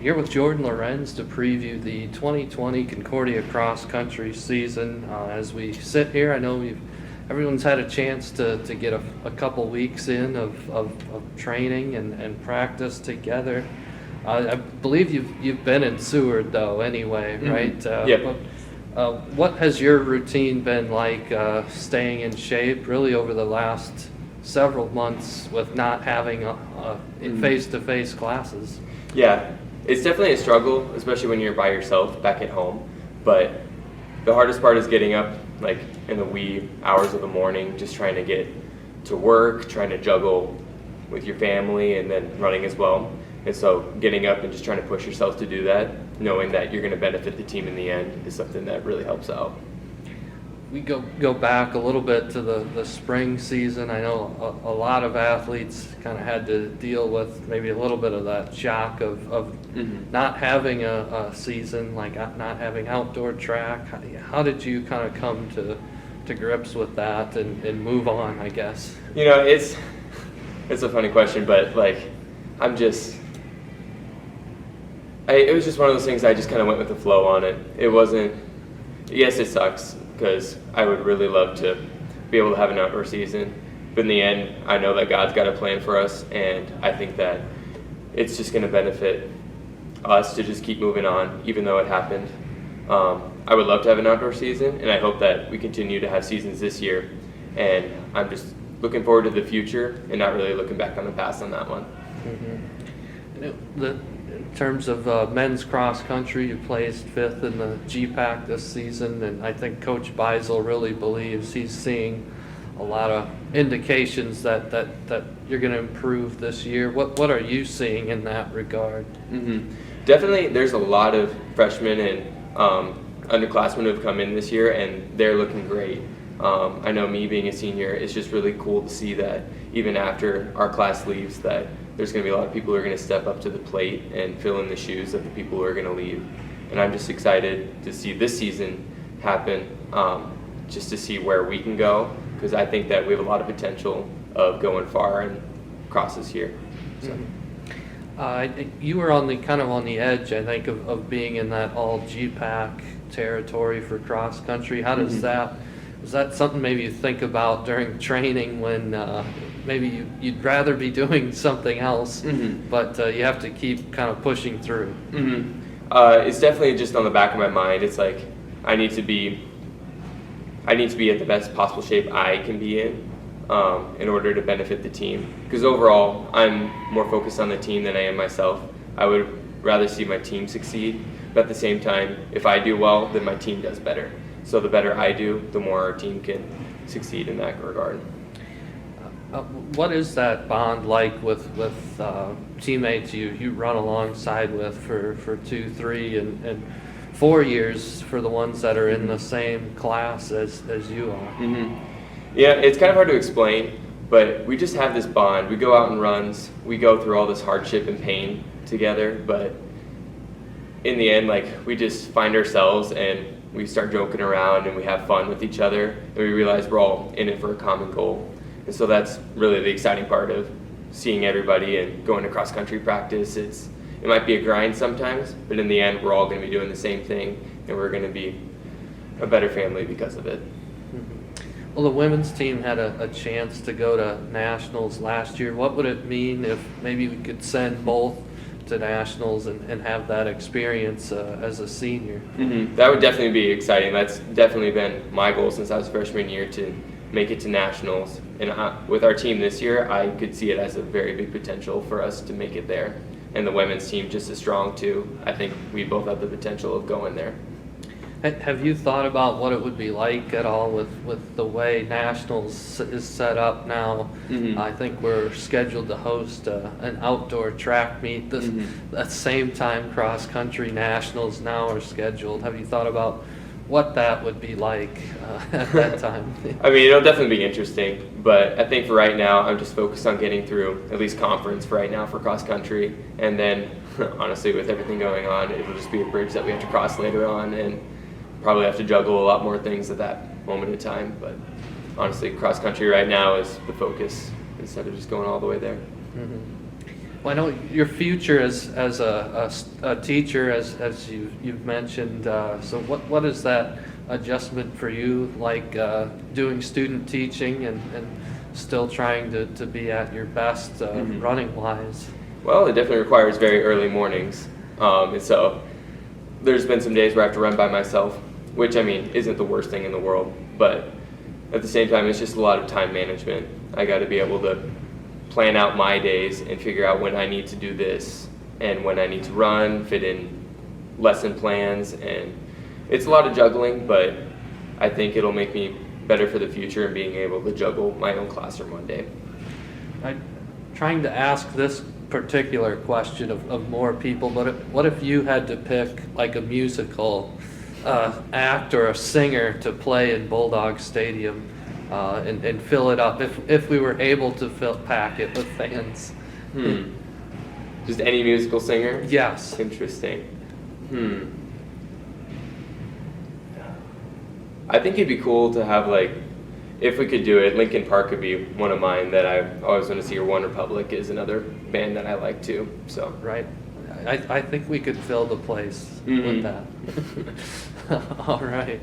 Here with Jordan Lorenz to preview the 2020 Concordia Cross Country season. As we sit here, I know everyone's had a chance to get a couple weeks in of training and practice together. I believe you've been in Seward though anyway, right? Yep. What has your routine been like staying in shape really over the last several months with not having face-to-face classes? Yeah, it's definitely a struggle, especially when you're by yourself back at home. But the hardest part is getting up like in the wee hours of the morning, just trying to get to work, trying to juggle with your family and then running as well. And so getting up and just trying to push yourself to do that, knowing that you're going to benefit the team in the end, is something that really helps out. We go back a little bit to the spring season. I know a lot of athletes kind of had to deal with maybe a little bit of that shock of not having a season, like not having outdoor track. How did you kind of come to grips with that and move on, I guess? You know, it's a funny question, but like it was just one of those things. I just kind of went with the flow on it. It wasn't, yes, it sucks because I would really love to be able to have an outdoor season. But in the end, I know that God's got a plan for us, and I think that it's just going to benefit us to just keep moving on, even though it happened. I would love to have an outdoor season, and I hope that we continue to have seasons this year. And I'm just looking forward to the future and not really looking back on the past on that one. In terms of men's cross country, you placed 5th in the GPAC this season, and I think Coach Beisel really believes he's seeing a lot of indications that you're going to improve this year. What are you seeing in that regard? Definitely, there's a lot of freshmen and underclassmen who have come in this year, and they're looking great. I know me being a senior, it's just really cool to see that even after our class leaves, that there's going to be a lot of people who are going to step up to the plate and fill in the shoes of the people who are going to leave. And I'm just excited to see this season happen, just to see where we can go, because I think that we have a lot of potential of going far and across this year. So. You were on the edge, I think, of being in that all GPAC territory for cross country. How does that? Was that something maybe you think about during training when maybe you'd rather be doing something else, but you have to keep kind of pushing through? It's definitely just on the back of my mind. It's like I need to be at the best possible shape I can be in order to benefit the team. Because overall, I'm more focused on the team than I am myself. I would rather see my team succeed, but at the same time, if I do well, then my team does better. So the better I do, the more our team can succeed in that regard. What is that bond like with teammates you run alongside with for 2, 3, and 4 years for the ones that are in the same class as you are? Yeah, it's kind of hard to explain, but we just have this bond. We go out and runs. We go through all this hardship and pain together, but in the end, like, we just find ourselves and we start joking around and we have fun with each other, and we realize we're all in it for a common goal. And so that's really the exciting part of seeing everybody and going to cross-country practice. It might be a grind sometimes, but in the end, we're all going to be doing the same thing, and we're going to be a better family because of it. Well, the women's team had a chance to go to nationals last year. What would it mean if maybe we could send both to nationals and have that experience as a senior? That would definitely be exciting. That's definitely been my goal since I was freshman year, to make it to nationals. And with our team this year, I could see it as a very big potential for us to make it there. And the women's team just as strong too. I think we both have the potential of going there. Have you thought about what it would be like at all with the way nationals is set up now? I think we're scheduled to host an outdoor track meet that same time cross country nationals now are scheduled. Have you thought about what that would be like at that time? I mean, it'll definitely be interesting, but I think for right now, I'm just focused on getting through at least conference for right now for cross country, and then honestly, with everything going on, it'll just be a bridge that we have to cross later on, and probably have to juggle a lot more things at that moment in time. But honestly, cross country right now is the focus instead of just going all the way there. I know your future as a teacher, as you've mentioned. So what is that adjustment for you like, doing student teaching and still trying to be at your best running wise? Well, it definitely requires very early mornings, and so there's been some days where I have to run by myself, which I mean isn't the worst thing in the world, but at the same time it's just a lot of time management. I got to be able to plan out my days and figure out when I need to do this and when I need to run, fit in lesson plans, and it's a lot of juggling, but I think it'll make me better for the future in being able to juggle my own classroom one day. I'm trying to ask this particular question of more people, but what if you had to pick like a musical act or a singer to play in Bulldog Stadium and fill it up, if we were able to pack it with fans? Just any musical singer? Yes. Interesting. I think it'd be cool to have, like, if we could do it, Linkin Park could be one of mine that I always want to see, or One Republic is another band that I like too. So Right. I think we could fill the place with that. All right.